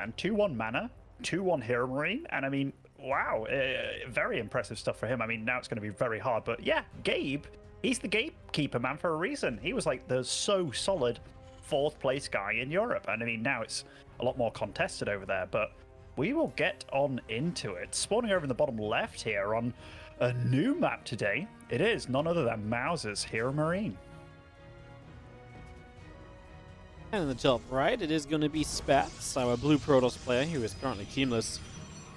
man. 2-1 mana, 2-1 HeRoMaRinE, and I mean, wow, very impressive stuff for him. I mean, now it's going to be very hard, but yeah, Gabe, he's the gatekeeper man for a reason. He was like the so solid 4th place guy in Europe, and I mean, now it's a lot more contested over there, but we will get on into it. Spawning over in the bottom left here on a new map today, it is none other than Mouse's HeRoMaRinE. And in the top right, it is going to be Spats, our blue Protoss player, who is currently teamless.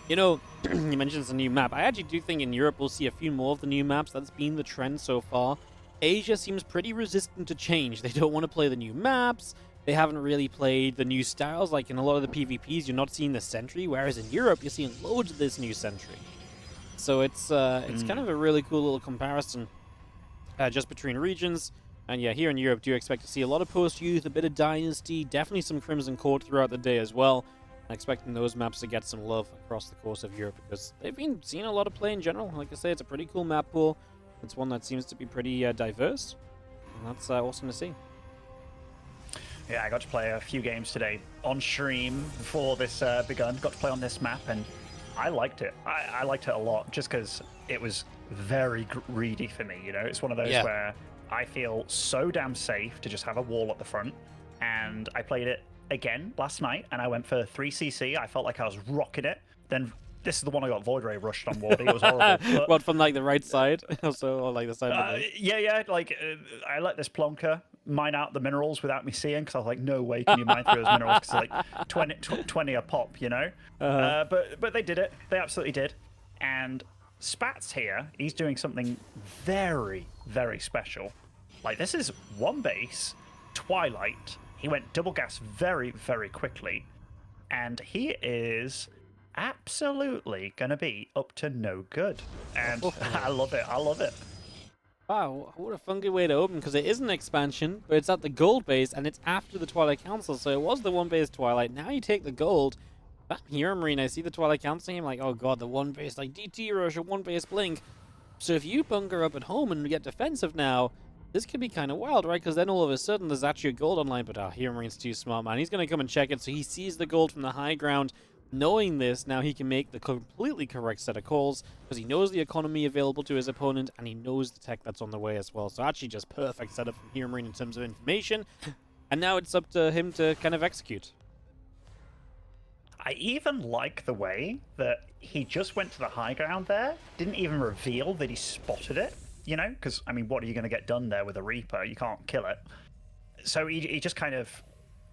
You know, you mentioned it's a new map. I actually do think in Europe we'll see a few more of the new maps. That's been the trend so far. Asia seems pretty resistant to change. They don't want to play the new maps. They haven't really played the new styles. Like in a lot of the PvPs, you're not seeing the sentry, whereas in Europe, you're seeing loads of this new sentry. So it's kind of a really cool little comparison just between regions. And yeah, here in Europe, do you expect to see a lot of post-youth, a bit of Dynasty, definitely some Crimson Court throughout the day as well. I'm expecting those maps to get some love across the course of Europe because they've been seeing a lot of play in general. Like I say, it's a pretty cool map pool. It's one that seems to be pretty diverse, and that's awesome to see. Yeah, I got to play a few games today on stream before this begun. Got to play on this map, and I liked it. I liked it a lot, just because it was very greedy for me. You know, it's one of those where I feel so damn safe to just have a wall at the front, and I played it again last night, and I went for 3cc. I felt like I was rocking it. Then this is the one I got Void Ray rushed on Wardy. It was horrible. But, what, from like the right side, also, or like the side? Yeah. Like I let this plonker mine out the minerals without me seeing, because I was like, no way can you mine through those minerals, because like 20 a pop, you know. But they did it. They absolutely did. And Spats here, he's doing something very, very special. Like, this is one base, Twilight. He went double gas very, very quickly, and he is absolutely going to be up to no good. And I love it. I love it. Wow, what a funky way to open, because it is an expansion, but it's at the gold base, and it's after the Twilight Council, so it was the one base Twilight. Now you take the gold. HeRoMaRinE, I see the Twilight Council, I'm like, oh god, the one base, like DT Rush or one base Blink. So if you bunker up at home and get defensive now, this could be kind of wild, right? Because then all of a sudden there's actually a gold online, but HeRoMaRiNE's too smart, man. He's going to come and check it, so he sees the gold from the high ground. Knowing this, now he can make the completely correct set of calls, because he knows the economy available to his opponent, and he knows the tech that's on the way as well. So actually just perfect setup from HeRoMaRinE in terms of information, and now it's up to him to kind of execute. I even like the way that he just went to the high ground there, didn't even reveal that he spotted it, you know? Because, I mean, what are you going to get done there with a Reaper? You can't kill it. So he just kind of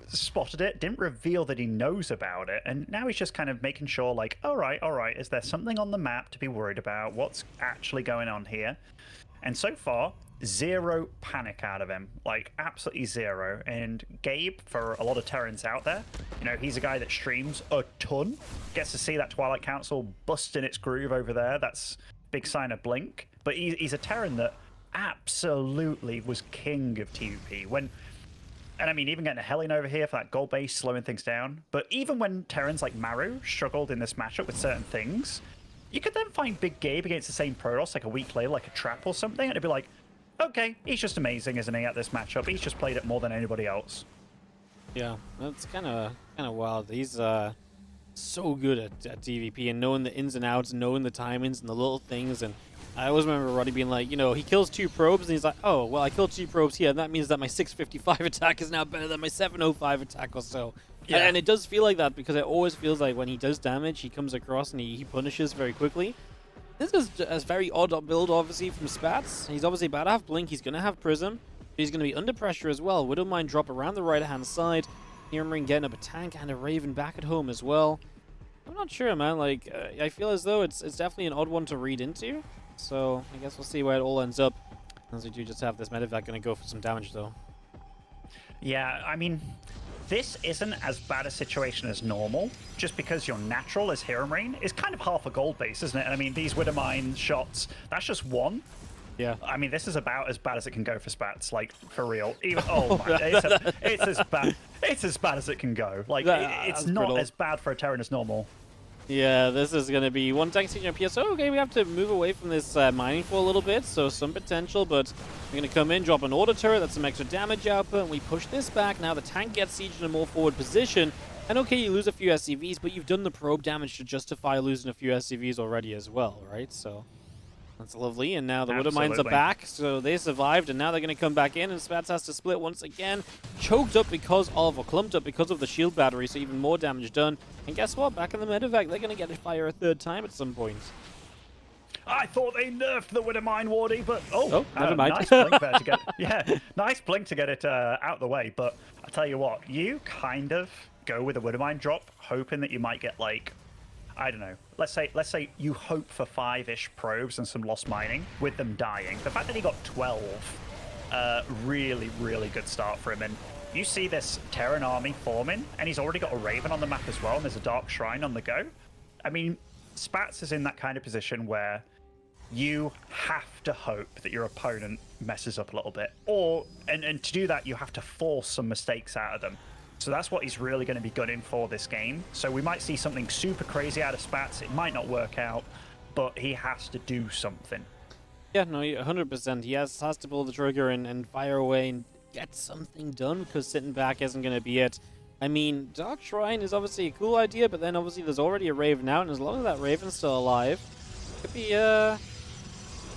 spotted it, didn't reveal that he knows about it, and now he's just kind of making sure, like, all right, is there something on the map to be worried about? What's actually going on here? And so far, zero panic out of him, like absolutely zero. And Gabe, for a lot of Terrans out there, you know, he's a guy that streams a ton, gets to see that Twilight Council busting its groove over there. That's big sign of Blink. But he's a Terran that absolutely was king of TVP. And I mean, even getting a Hellion over here for that gold base, slowing things down. But even when Terrans like Maru struggled in this matchup with certain things, you could then find Big Gabe against the same Protoss like a week later, like a Trap or something, and it'd be like, okay, he's just amazing, isn't he, at this matchup? He's just played it more than anybody else. Yeah, that's kind of wild. He's so good at TVP and knowing the ins and outs, and knowing the timings and the little things. And I always remember Roddy being like, you know, he kills 2 probes, and he's like, oh, well, I killed 2 probes here, and that means that my 655 attack is now better than my 705 attack or so. Yeah. And it does feel like that, because it always feels like when he does damage, he comes across and he punishes very quickly. This is a very odd build, obviously, from Spats. He's obviously about to have Blink, he's going to have Prism, but he's going to be under pressure as well. Widowmine drop around the right-hand side. HeRoMaRinE getting up a tank and a Raven back at home as well. I'm not sure, man. Like, I feel as though it's definitely an odd one to read into. So I guess we'll see where it all ends up. As we do just have this medevac going to go for some damage, though. Yeah, I mean, this isn't as bad a situation as normal, just because your natural as HeRoMaRinE is kind of half a gold base, isn't it? And I mean, these Widowmine shots, that's just one. Yeah. I mean, this is about as bad as it can go for Spats, like, for real. Even, oh my, it's as bad. It's as bad as it can go. Like, it's not brutal. As bad for a Terran as normal. Yeah, this is going to be one tank sitting up here. So, okay, we have to move away from this mining for a little bit, so some potential, but we're going to come in, drop an order turret, that's some extra damage output, and we push this back. Now the tank gets sieged in a more forward position. And okay, you lose a few SCVs, but you've done the probe damage to justify losing a few SCVs already as well, right? So that's lovely. And now the Widowmines are back, so they survived, and now they're going to come back in, and Spats has to split once again. Choked up because of, or clumped up because of the shield battery, so even more damage done. And guess what? Back in the medevac, they're going to get to fire a third time at some point. I thought they nerfed the Widowmine Wardy, but never mind. Nice blink there to get nice blink to get it out the way. But I tell you what, you kind of go with a Widowmine drop, hoping that you might get like, I don't know. Let's say you hope for 5-ish probes and some lost mining with them dying. The fact that he got 12, really, really good start for him. And you see this Terran army forming, and he's already got a Raven on the map as well, and there's a Dark Shrine on the go. I mean, Spats is in that kind of position where you have to hope that your opponent messes up a little bit, and to do that you have to force some mistakes out of them. So that's what he's really going to be gunning for this game. So we might see something super crazy out of Spats. It might not work out, but he has to do something. Yeah, no, 100%. He has to pull the trigger and fire away and get something done, because sitting back isn't going to be it. I mean, Dark Shrine is obviously a cool idea, but then obviously there's already a Raven out, and as long as that Raven's still alive, it could be, yeah,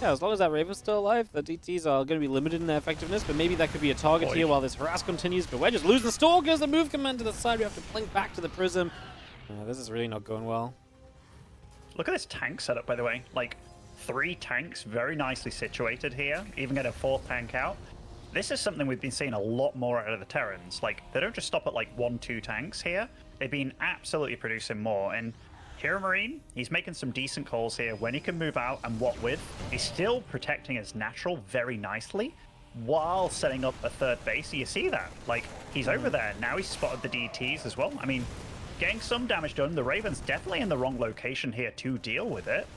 as long as that Raven's still alive, the DTs are going to be limited in their effectiveness, but maybe that could be a target here while this harass continues. But we're just losing Stalkers. The move command to the side. We have to blink back to the Prism. This is really not going well. Look at this tank setup, by the way. Like, 3 tanks very nicely situated here. Even get a 4th tank out. This is something we've been seeing a lot more out of the Terrans. Like, they don't just stop at like 1-2 tanks here. They've been absolutely producing more. And HeRoMaRinE, he's making some decent calls here when he can move out and what with. He's still protecting his natural very nicely while setting up a 3rd base. So you see that? Like, he's over there. Now he's spotted the DTs as well. I mean, getting some damage done. The Raven's definitely in the wrong location here to deal with it.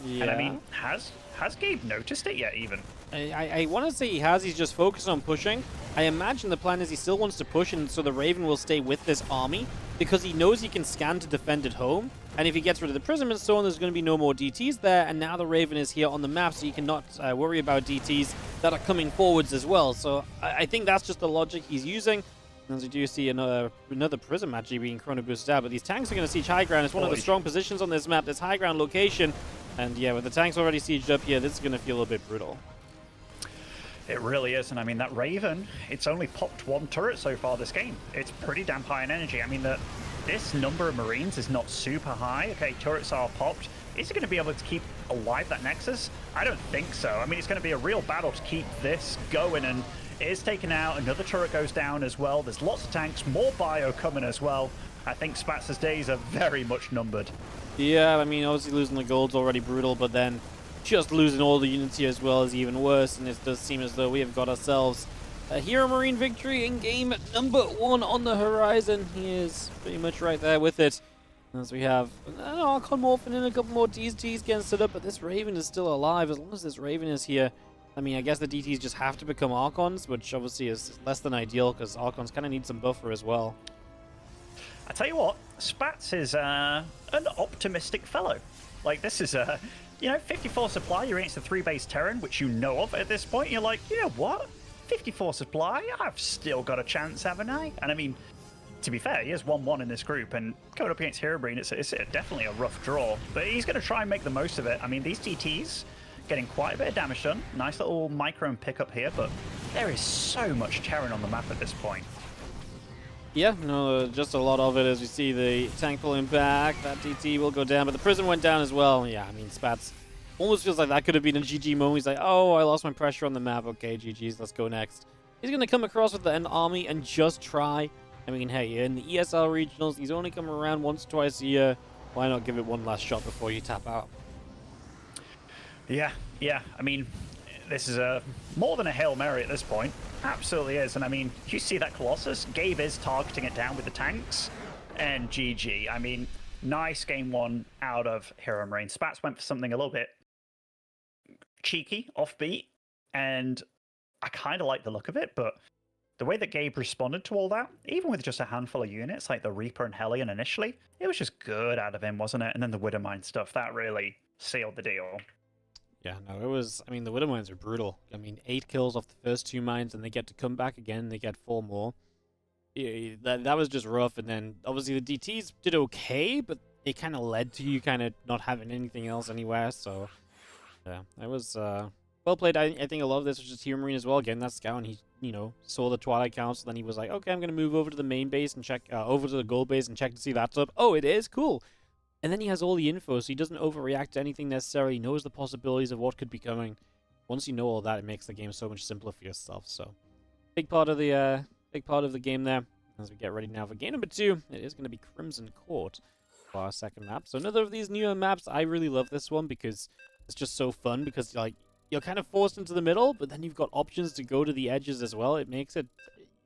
Yeah. And I mean, has Gabe noticed it yet even? I want to say he has. He's just focused on pushing. I imagine the plan is he still wants to push, and so the Raven will stay with this army because he knows he can scan to defend at home. And if he gets rid of the Prism and so on, there's going to be no more DTs there. And now the Raven is here on the map, so you cannot worry about DTs that are coming forwards as well. So I think that's just the logic he's using. As we do see another Prism actually being chrono boosted out. But these tanks are going to siege high ground. It's one of the strong positions on this map, this high ground location. And yeah, with the tanks already sieged up here, this is going to feel a bit brutal. It really is, and I mean, that Raven, it's only popped 1 turret so far this game. It's pretty damn high in energy. I mean, this number of Marines is not super high. Okay, turrets are popped. Is it going to be able to keep alive that Nexus? I don't think so. I mean, it's going to be a real battle to keep this going, and it is taken out. Another turret goes down as well. There's lots of tanks, more bio coming as well. I think Spats' days are very much numbered. Yeah, I mean, obviously losing the gold's already brutal, but then just losing all the units here as well is even worse, and it does seem as though we have got ourselves a HeRoMaRinE victory in game number 1 on the horizon. He is pretty much right there with it. As we have an Archon morphing in, a couple more DTs getting set up, but this Raven is still alive. As long as this Raven is here, I mean, I guess the DTs just have to become Archons, which obviously is less than ideal because Archons kind of need some buffer as well. I tell you what, Spats is an optimistic fellow. Like, this is a, 54 supply, you're against a 3-base Terran, which you know of at this point. You're like, you know what? 54 supply, I've still got a chance, haven't I? And I mean, to be fair, he has 1-1 in this group, and going up against HeRoMaRinE, it's definitely a rough draw. But he's going to try and make the most of it. I mean, these TTs getting quite a bit of damage done. Nice little micro and pickup here, but there is so much Terran on the map at this point. Yeah, no, just a lot of it as we see the tank pulling back. That DT will go down, but the Prism went down as well. Yeah, I mean, Spats almost feels like that could have been a GG moment. He's like, oh, I lost my pressure on the map. Okay, GG's, let's go next. He's going to come across with the end army and just try. I mean, hey, in the ESL regionals, he's only come around once or twice a year. Why not give it one last shot before you tap out? Yeah. I mean, this is more than a Hail Mary at this point. Absolutely is. And I mean, you see that Colossus? Gabe is targeting it down with the tanks. And GG. I mean, nice game 1 out of HeRoMaRinE. Spats went for something a little bit cheeky, offbeat. And I kind of like the look of it, but the way that Gabe responded to all that, even with just a handful of units, like the Reaper and Hellion initially, it was just good out of him, wasn't it? And then the Widowmine stuff, that really sealed the deal. Yeah, no, it was, I mean, the Widowmines are brutal. I mean, 8 kills off the first 2 mines, and they get to come back again, they get 4 more. yeah, that was just rough. And then obviously the DTs did okay, but it kind of led to you kind of not having anything else anywhere. So yeah, that was well played. I think a lot of this was just HeRoMaRinE as well, getting that scout, and he, you know, saw the Twilight Council, then he was like, okay, I'm going to move over to the main base and check, over to the gold base and check to see that's up. Oh, it is? Cool. And then he has all the info, so he doesn't overreact to anything necessarily. He knows the possibilities of what could be coming. Once you know all that, it makes the game so much simpler for yourself. So, big part of the game there. As we get ready now for game number 2, it is going to be Crimson Court for our second map. So another of these newer maps. I really love this one because it's just so fun, because like you're kind of forced into the middle, but then you've got options to go to the edges as well. It makes it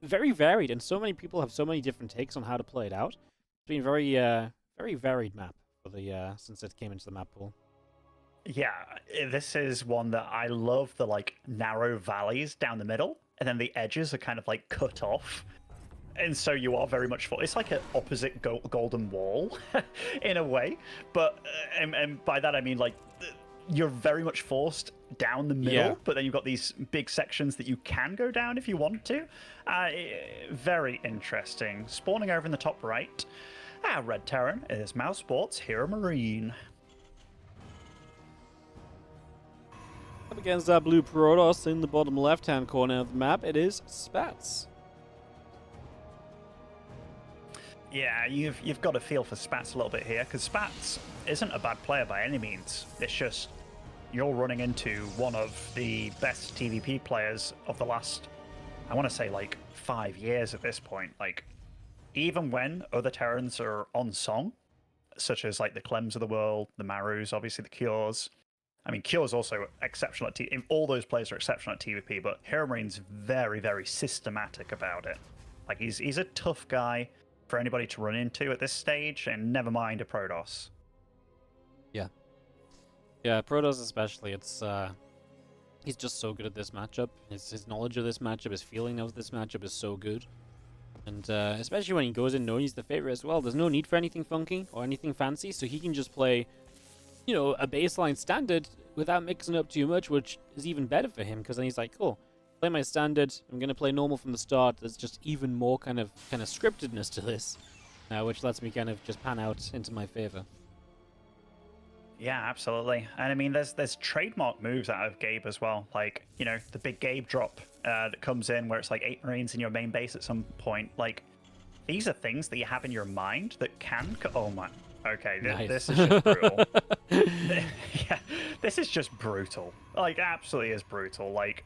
very varied, and so many people have so many different takes on how to play it out. It's been a very varied map for the since it came into the map pool. Yeah, this is one that I love, the like narrow valleys down the middle, and then the edges are kind of like cut off. And so you are very much it's like an opposite golden wall in a way, but and by that I mean like you're very much forced down the middle, Yeah. but then you've got these big sections that you can go down if you want to. Very interesting. Spawning over in the top right, Red Terran is Mousesports HeRoMaRinE. Up against our blue Protoss in the bottom left-hand corner of the map, it is Spats. Yeah, you've got a feel for Spats a little bit here, because Spats isn't a bad player by any means. It's just you're running into one of the best TVP players of the last, I want to say, like 5 years at this point. Like, even when other Terrans are on song, such as like the Clems of the world, the Marus, obviously the Cures. I mean, Cure's also exceptional at TVP. All those players are exceptional at TVP, but HeRoMaRinE's very, very systematic about it. Like, he's a tough guy for anybody to run into at this stage, and never mind a Protoss. Yeah, Protoss especially, it's he's just so good at this matchup. His knowledge of this matchup, his feeling of this matchup is so good. And especially when he goes in knowing he's the favorite as well, there's no need for anything funky or anything fancy, so he can just play, you know, a baseline standard without mixing up too much, which is even better for him, because then he's like, cool, play my standard, I'm going to play normal from the start. There's just even more kind of scriptedness to this, which lets me kind of just pan out into my favor. Yeah, absolutely. And I mean, there's trademark moves out of Gabe as well. Like, you know, the big Gabe drop that comes in where it's like 8 Marines in your main base at some point. Like, these are things that you have in your mind that can... Oh my... Okay, Nice. This is just brutal. Yeah, this is just brutal. Like, absolutely is brutal. Like,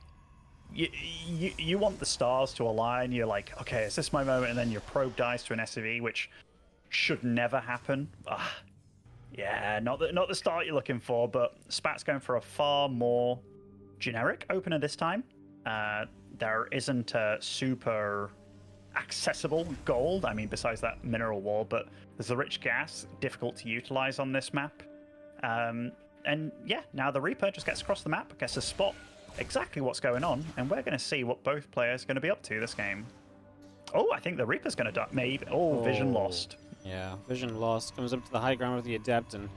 you want the stars to align. You're like, okay, is this my moment? And then your probe dies to an SCV, which should never happen. Ugh. Yeah, not the start you're looking for, but Spat's going for a far more generic opener this time. There isn't a super accessible gold, I mean, besides that mineral wall, but there's the rich gas, difficult to utilize on this map. And yeah, now the Reaper just gets across the map, gets to spot exactly what's going on, and we're going to see what both players are going to be up to this game. Oh, I think the Reaper's going to die. Maybe. Oh, vision lost. Yeah, vision lost. Comes up to the high ground with the Adept, and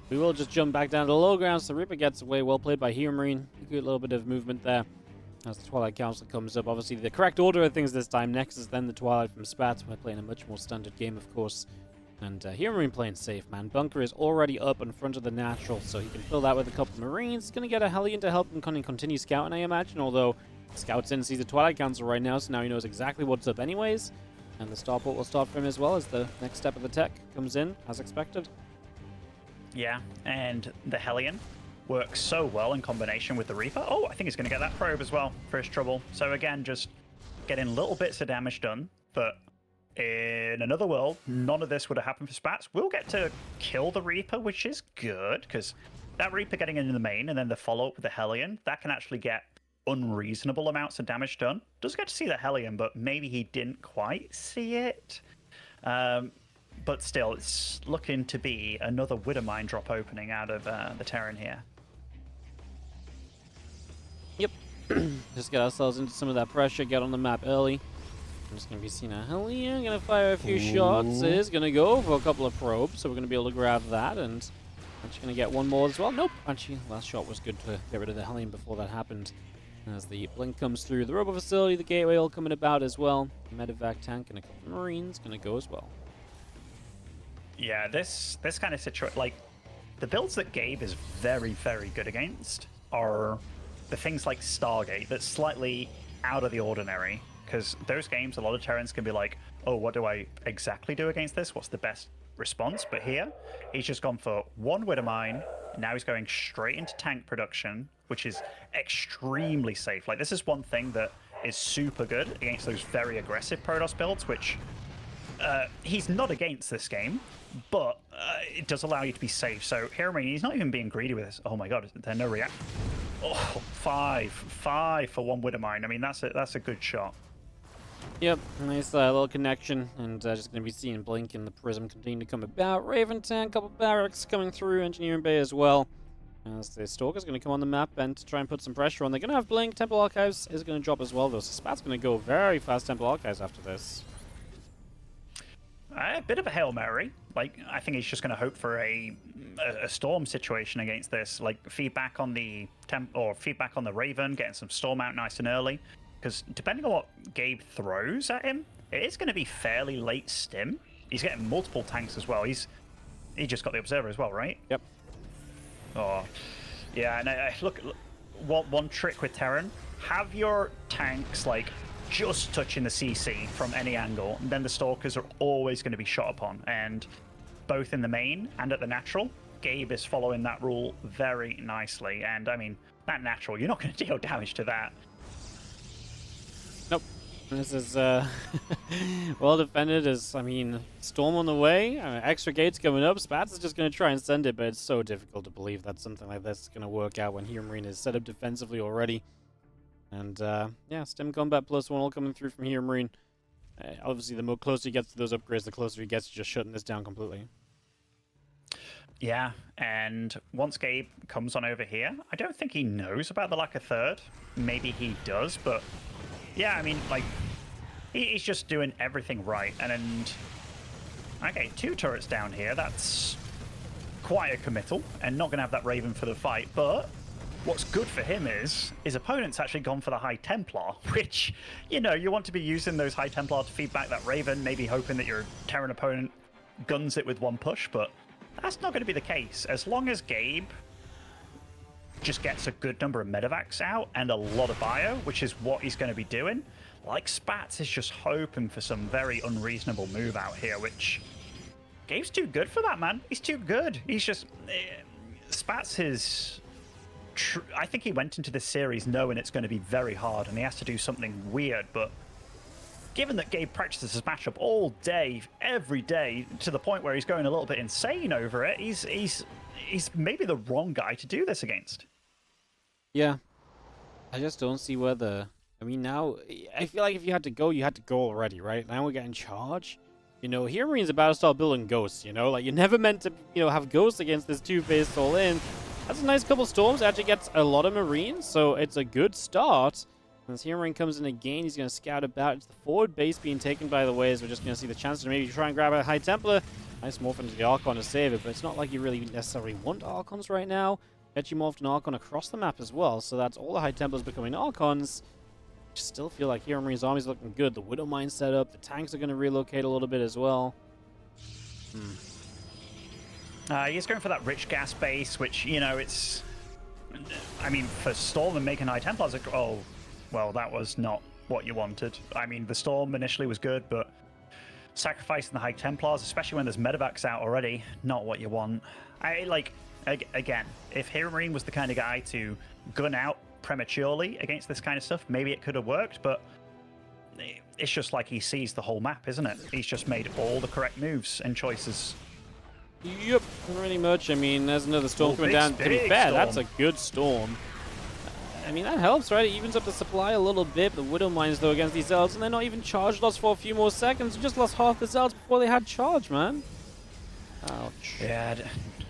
we will just jump back down to the low ground, so the Reaper gets away. Well played by HeRoMaRinE. A good little bit of movement there as the Twilight Council comes up. Obviously, the correct order of things this time. Next is then the Twilight from Spats. We're playing a much more standard game, of course. And HeRoMaRinE playing safe, man. Bunker is already up in front of the natural, so he can fill that with a couple of Marines. He's going to get a Hellion to help him continue scouting, I imagine, although Scouts in sees the Twilight Council right now, so now he knows exactly what's up anyways. And the starport will start for him as well as the next step of the tech comes in, as expected. Yeah, and the Hellion works so well in combination with the Reaper. Oh, I think he's going to get that probe as well for his trouble. So again, just getting little bits of damage done. But in another world, none of this would have happened for Spats. We'll get to kill the Reaper, which is good, because that Reaper getting into the main and then the follow-up with the Hellion, that can actually get unreasonable amounts of damage done. Does get to see the Hellion, but maybe he didn't quite see it. But still, it's looking to be another Widowmine drop opening out of the Terran here. Yep. Just get ourselves into some of that pressure, get on the map early. I'm just going to be seeing a Hellion, going to fire a few shots. It is going to go for a couple of probes, so we're going to be able to grab that, and actually going to get one more as well. Nope, actually, last shot was good to get rid of the Hellion before that happened. As the blink comes through the robo facility, the gateway all coming about as well. Medevac tank and a couple of Marines going to go as well. Yeah, this kind of situation, like, the builds that Gabe is very, very good against are the things like Stargate that's slightly out of the ordinary. Because those games, a lot of Terrans can be like, oh, what do I exactly do against this? What's the best response? But here, he's just gone for one Widowmine, and now he's going straight into tank production, which is extremely safe. Like, this is one thing that is super good against those very aggressive Protoss builds, which he's not against this game, but it does allow you to be safe. So HeRoMaRinE, he's not even being greedy with this. Oh my god, there's no react. Oh, five for one Widowmine. I mean, that's a good shot. Yep, nice little connection, and just going to be seeing Blink and the Prism continue to come about. Raven tank, couple barracks coming through, Engineering Bay as well. As the Stalker's going to come on the map and try and put some pressure on. They're going to have Blink. Temple Archives is going to drop as well, though. So Spat's going to go very fast Temple Archives after this. A bit of a Hail Mary. Like, I think he's just going to hope for a storm situation against this. Like, feedback on the feedback on the Raven, getting some storm out nice and early. Because depending on what Gabe throws at him, it is going to be fairly late stim. He's getting multiple tanks as well. He just got the Observer as well, right? Yep. Oh, yeah. And look, one trick with Terran: have your tanks like just touching the CC from any angle, and then the Stalkers are always going to be shot upon. And both in the main and at the natural, Gabe is following that rule very nicely. And I mean, that natural, you're not going to deal damage to that. Nope. This is well defended. As I mean, storm on the way, extra gates coming up. Spats is just going to try and send it, but it's so difficult to believe that something like this is going to work out when HeRoMaRinE is set up defensively already. And yeah, stim combat +1 all coming through from HeRoMaRinE. Obviously, the more closer he gets to those upgrades, the closer he gets to just shutting this down completely. Yeah, and once Gabe comes on over here, I don't think he knows about the lack of third. Maybe he does, but yeah, I mean, like, he's just doing everything right. And okay, 2 turrets down here. That's quite a committal, and not going to have that Raven for the fight. But what's good for him is his opponent's actually gone for the High Templar, which, you know, you want to be using those High Templar to feed back that Raven, maybe hoping that your Terran opponent guns it with one push, but that's not going to be the case. As long as Gabe just gets a good number of medevacs out and a lot of bio, which is what he's going to be doing, like, Spats is just hoping for some very unreasonable move out here, which Gabe's too good for that, man. He's too good. He's just... Spats is... I think he went into this series knowing it's going to be very hard and he has to do something weird, but given that Gabe practices his matchup all day, every day, to the point where he's going a little bit insane over it, he's maybe the wrong guy to do this against. Yeah. I just don't see where the... I mean, now, I feel like if you had to go, you had to go already, right? Now we're getting charge. You know, HeRoMaRiNE's about to start building ghosts, you know? Like, you're never meant to, you know, have ghosts against this two-phase all-in. That's a nice couple storms. Actually gets a lot of Marines, so it's a good start. As HeRoMaRiNE comes in again, he's going to scout about. It's the forward base being taken by the waves. We're just going to see the chance to maybe try and grab a High Templar. Nice morph into the Archon to save it, but it's not like you really necessarily want Archons right now. Actually morphed an Archon across the map as well, so that's all the High Templars becoming Archons. I still feel like HeRoMaRiNE's army's looking good. The Widowmine set up. The tanks are going to relocate a little bit as well. He's going for that rich gas base, which, you know, it's... I mean, for Storm and making High Templars, oh, well, that was not what you wanted. I mean, the Storm initially was good, but sacrificing the High Templars, especially when there's medevacs out already, not what you want. Again, if HeRoMaRiNE was the kind of guy to gun out prematurely against this kind of stuff, maybe it could have worked, but it's just like he sees the whole map, isn't it? He's just made all the correct moves and choices. Yep, pretty much. I mean, there's another storm coming down. To be fair, that's a good storm. I mean, that helps, right? It evens up the supply a little bit. The Widowmines, though, against these Zealots, and they're not even charged lost for a few more seconds. We just lost half the Zealots before they had charge, man. Ouch. Yeah,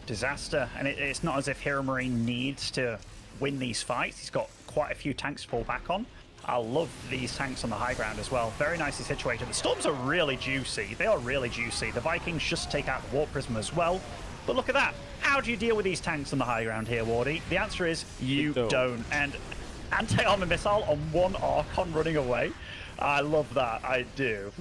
disaster. And it's not as if HeRoMaRiNE needs to win these fights. He's got quite a few tanks to fall back on. I love these tanks on the high ground as well. Very nicely situated. The Storms are really juicy. They are really juicy. The Vikings just take out the Warp Prism as well. But look at that. How do you deal with these tanks on the high ground here, Wardy? The answer is you don't. And anti-armor missile on one Archon running away. I love that. I do.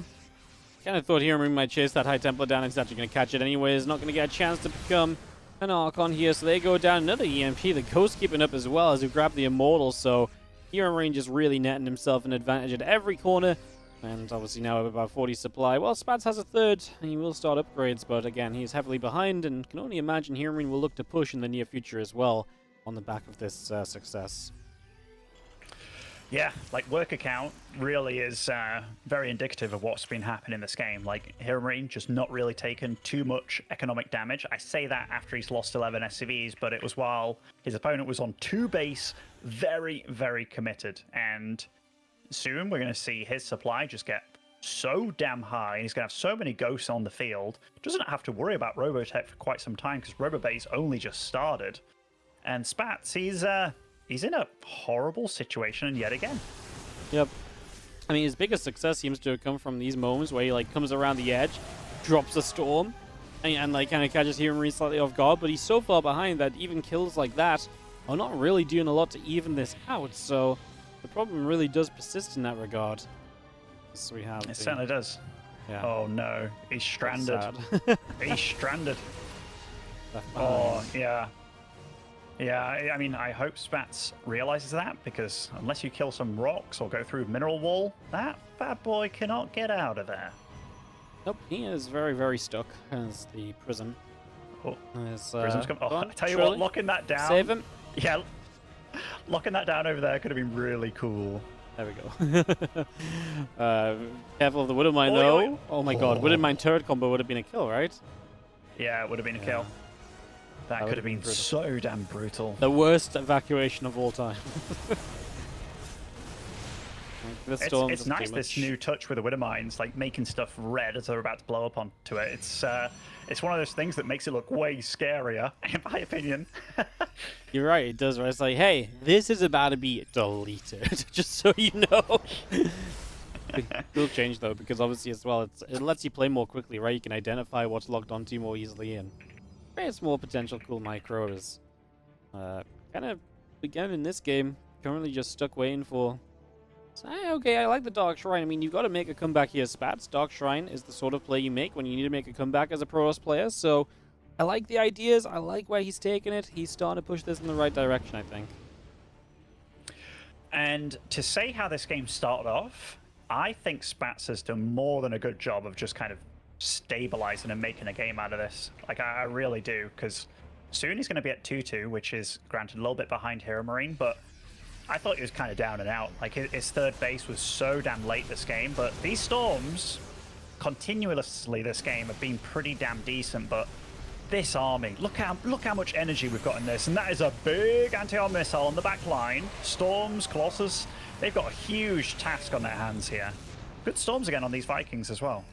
Kind of thought HeRoMaRinE might chase that High Templar down. He's actually going to catch it anyways. Not going to get a chance to become an Archon here. So they go down. Another EMP. The Ghost keeping up as well as we grab the Immortal. So HeRoMaRinE just really netting himself an advantage at every corner. And obviously now with about 40 supply. Well, Spats has a third, and he will start upgrades. But again, he's heavily behind, and can only imagine HeRoMaRinE will look to push in the near future as well on the back of this success. Yeah, like worker count really is very indicative of what's been happening in this game. Like HeRoMaRinE just not really taken too much economic damage. I say that after he's lost 11 SCVs, but it was while his opponent was on 2 base, very, very committed. And soon we're going to see his supply just get so damn high, and he's going to have so many ghosts on the field. Doesn't have to worry about Robotech for quite some time because Robobase only just started. And Spats, he's in a horrible situation yet again. Yep. I mean, his biggest success seems to have come from these moments where he like comes around the edge, drops a storm, and like kind of catches HeRoMaRinE slightly off guard. But he's so far behind that even kills like that are not really doing a lot to even this out. So the problem really does persist in that regard. So we have. It certainly does. Yeah. Oh no, he's stranded. He's stranded. Oh yeah. Yeah, I mean, I hope Spats realizes that, because unless you kill some rocks or go through mineral wall, that bad boy cannot get out of there. Nope, he is very, very stuck as the prison. Oh, is, prison's come. Oh, I tell you what, locking that down. Save him. Yeah, locking that down over there could have been really cool. There we go. Careful of the Widowmine, though. Oh my god, Widowmine turret combo would have been a kill, right? Yeah, it would have been a kill. That could have been so damn brutal. The worst evacuation of all time. It's nice, this new touch with the Widowmines, like making stuff red as they're about to blow up onto it. It's one of those things that makes it look way scarier, in my opinion. You're right, it does, right? It's like, hey, this is about to be deleted, just so you know. It will change, though, because obviously as well, it lets you play more quickly, right? You can identify what's logged onto more easily, and creates more potential cool micros. Kind of, again, in this game, currently just stuck waiting for... Okay, I like the Dark Shrine. I mean, you've got to make a comeback here, Spats. Dark Shrine is the sort of play you make when you need to make a comeback as a Protoss player, so I like the ideas. I like where he's taking it. He's starting to push this in the right direction, I think. And to say how this game started off, I think Spats has done more than a good job of just kind of stabilizing and making a game out of this. Like, I really do, because soon he's going to be at 2-2, which is granted a little bit behind HeRoMaRinE, but I thought he was kind of down and out. Like, his third base was so damn late this game, but these storms continuously this game have been pretty damn decent. But this army, look how much energy we've got in this, and that is a big anti-armor missile on the back line. Storms, Colossus, they've got a huge task on their hands here. Good storms again on these Vikings as well.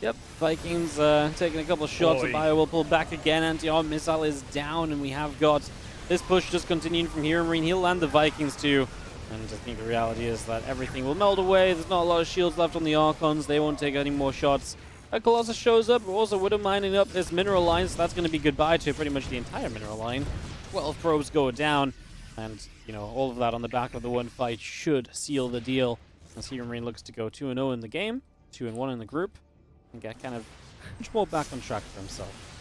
Yep, Vikings taking a couple of shots. Bio will pull back again. Anti-armor missile is down, and we have got this push just continuing from HeRoMaRinE. He'll land the Vikings too. And I think the reality is that everything will melt away. There's not a lot of shields left on the Archons. They won't take any more shots. A Colossus shows up. We're also Widow mining up this mineral line, so that's going to be goodbye to pretty much the entire mineral line. 12 probes go down. And, you know, all of that on the back of the one fight should seal the deal. As HeRoMaRinE looks to go 2-0 in the game, 2-1 in the group, and get kind of much more back on track for himself.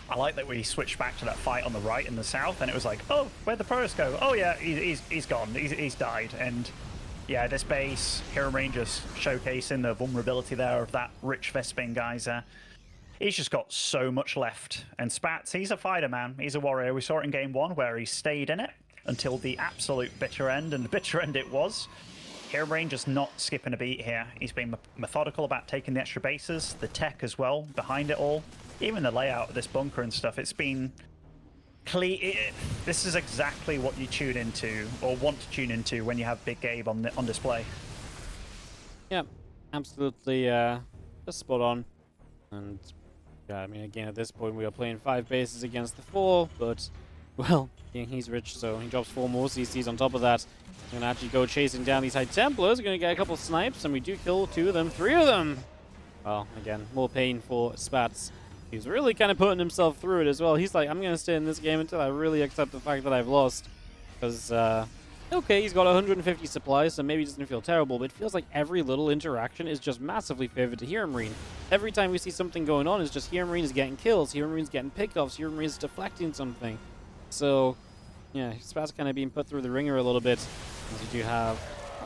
I like that we switched back to that fight on the right in the south, and it was like, oh, where'd the Protoss go? Oh yeah, he's gone. He's died. And yeah, this base, HeRoMaRinE just showcasing the vulnerability there of that rich Vespene geyser. He's just got so much left. And Spats, he's a fighter, man. He's a warrior. We saw it in game 1 where he stayed in it until the absolute bitter end, and the bitter end it was. HeRoMaRinE just not skipping a beat here. He's been methodical about taking the extra bases, the tech as well, behind it all. Even the layout of this bunker and stuff, it's been clean. This is exactly what you tune into, or want to tune into, when you have Big Gabe on display. Yeah, absolutely just spot on. And yeah, I mean, again, at this point, we are playing 5 bases against the 4, but, well, he's rich, so he drops 4 more CCs on top of that. We're going to actually go chasing down these High Templars. We're going to get a couple of snipes, and we do kill 2 of them, 3 of them. Well, again, more pain for Spats. He's really kind of putting himself through it as well. He's like, I'm going to stay in this game until I really accept the fact that I've lost. Because Okay, he's got 150 supplies, so maybe he doesn't feel terrible, but it feels like every little interaction is just massively favored to HeRoMaRinE. Every time we see something going on, it's just HeRoMaRinE is getting kills, HeRoMaRinE is getting pickoffs, HeRoMaRinE is deflecting something. So, yeah, Spatz kind of being put through the ringer a little bit. As you do have,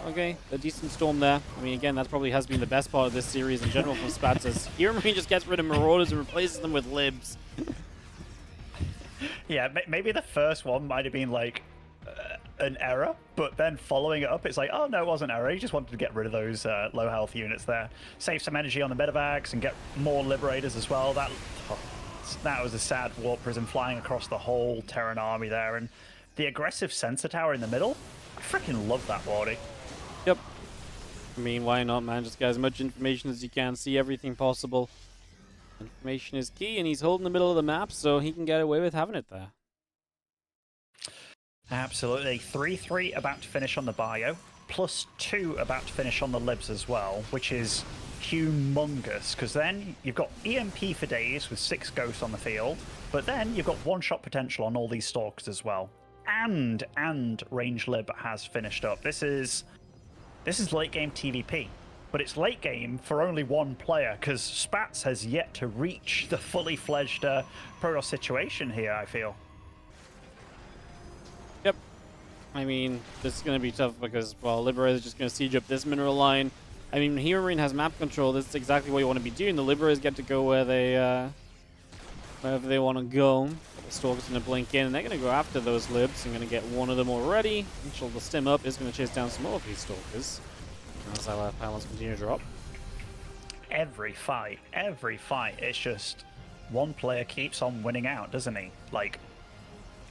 okay, a decent storm there. I mean, again, that probably has been the best part of this series in general from Spatz, as HeRoMaRinE just gets rid of Marauders and replaces them with Libs. Yeah, maybe the first one might have been like an error, but then following it up, it's like, oh no, it wasn't an error. He just wanted to get rid of those low health units there, save some energy on the medevacs, and get more liberators as well. That was a sad warp prism flying across the whole Terran army there, and the aggressive sensor tower in the middle. I freaking love that, Wardy. Yep. I mean, why not, man? Just get as much information as you can, see everything possible. Information is key, and he's holding the middle of the map, so he can get away with having it there. Absolutely. 3-3 about to finish on the bio, +2 about to finish on the libs as well, which is humongous, because then you've got EMP for days with 6 ghosts on the field, but then you've got one-shot potential on all these stalkers as well. And range lib has finished up. This is late game TVP. But it's late game for only one player, because Spatz has yet to reach the fully fledged Protoss situation here, I feel. Yep. I mean, this is going to be tough because, well, Liberator is just going to siege up this mineral line. I mean, HeRoMaRinE has map control. This is exactly what you want to be doing. The Liberators get to go where they, wherever they want to go. The Stalker's going to blink in, and they're going to go after those Libs. I'm going to get one of them already. Mitchell, the stim up, is going to chase down some more of these Stalkers. As our panels continue to drop. Every fight, it's just one player keeps on winning out, doesn't he? Like,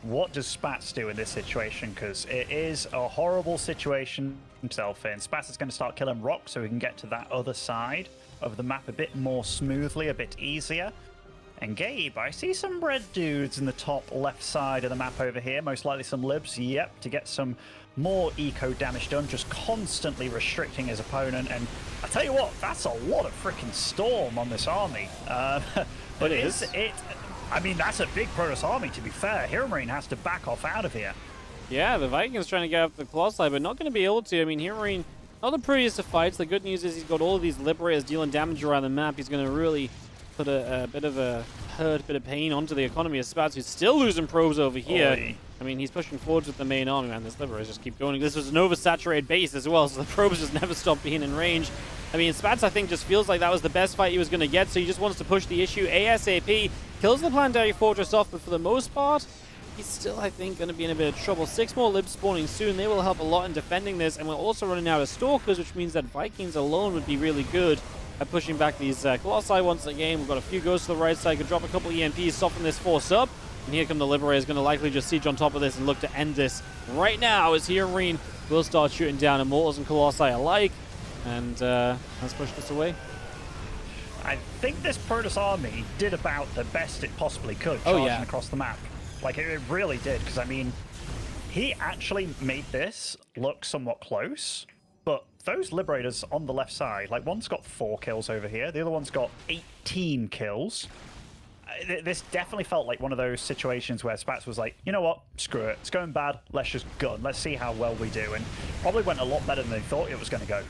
what does Spatz do in this situation? Because it is a horrible situation himself in. Spatz is going to start killing rocks so we can get to that other side of the map a bit more smoothly, a bit easier. And Gabe, I see some red dudes in the top left side of the map over here. Most likely some libs, yep, to get some more eco damage done, just constantly restricting his opponent. And I tell you what, that's a lot of freaking storm on this army. But I mean, that's a big Protoss army, to be fair. HeRoMaRinE has to back off out of here. Yeah, the Vikings trying to get up the claw side, but not going to be able to. I mean, HeRoMaRinE, not the prettiest of fights. The good news is he's got all of these Liberators dealing damage around the map. He's going to really put a bit of a hurt, bit of pain onto the economy of Spatz, who's still losing probes over here. Oy. I mean, he's pushing forwards with the main army, man. This Liberators just keep going. This was an oversaturated base as well, so the probes just never stop being in range. I mean, Spatz, I think, just feels like that was the best fight he was going to get, so he just wants to push the issue ASAP. Kills the Planetary Fortress off, but for the most part, he's still, I think, going to be in a bit of trouble. 6 more libs spawning soon. They will help a lot in defending this, and we're also running out of Stalkers, which means that Vikings alone would be really good at pushing back these Colossi once again. We've got a few ghosts to the right side. Could drop a couple EMPs, soften this force up. And here come the Liberators, going to likely just siege on top of this and look to end this right now as HeRoMaRinE will start shooting down Immortals and Colossi alike. And let's push this away. I think this Protoss army did about the best it possibly could, charging across the map. Like, it really did, because, I mean, he actually made this look somewhat close, but those Liberators on the left side, like, one's got 4 kills over here, the other one's got 18 kills. This definitely felt like one of those situations where Spatz was like, you know what, screw it, it's going bad, let's just gun, let's see how well we do, and probably went a lot better than they thought it was going to go.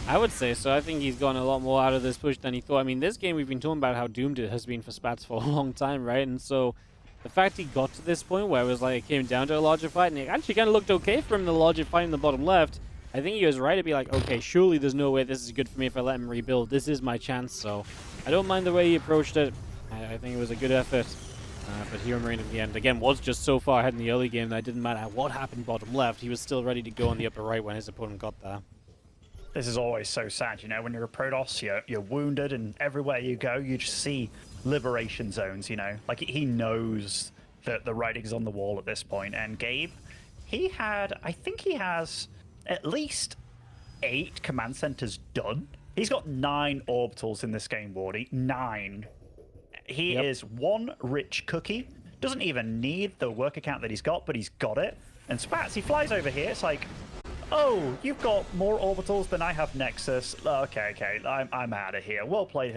I would say so. I think he's gotten a lot more out of this push than he thought. I mean, this game, we've been talking about how doomed it has been for Spatz for a long time, right? And so the fact he got to this point where it was like it came down to a larger fight, and it actually kind of looked okay for him, the larger fight in the bottom left, I think he was right to be like, okay, surely there's no way this is good for me if I let him rebuild. This is my chance, so I don't mind the way he approached it. I think it was a good effort. But HeRoMaRinE in the end, again, was just so far ahead in the early game that it didn't matter what happened bottom left. He was still ready to go on the upper right when his opponent got there. This is always so sad, you know, when you're a Protoss, you're wounded, and everywhere you go, you just see liberation zones, you know. Like, he knows that the writing's on the wall at this point. And Gabe, I think he has at least 8 command centers done. He's got 9 orbitals in this game, Wardy. 9. He is one rich cookie. Doesn't even need the work account that he's got, but he's got it. And Spatz, he flies over here. It's like, oh, you've got more orbitals than I have Nexus. Okay, I'm out of here. Well played,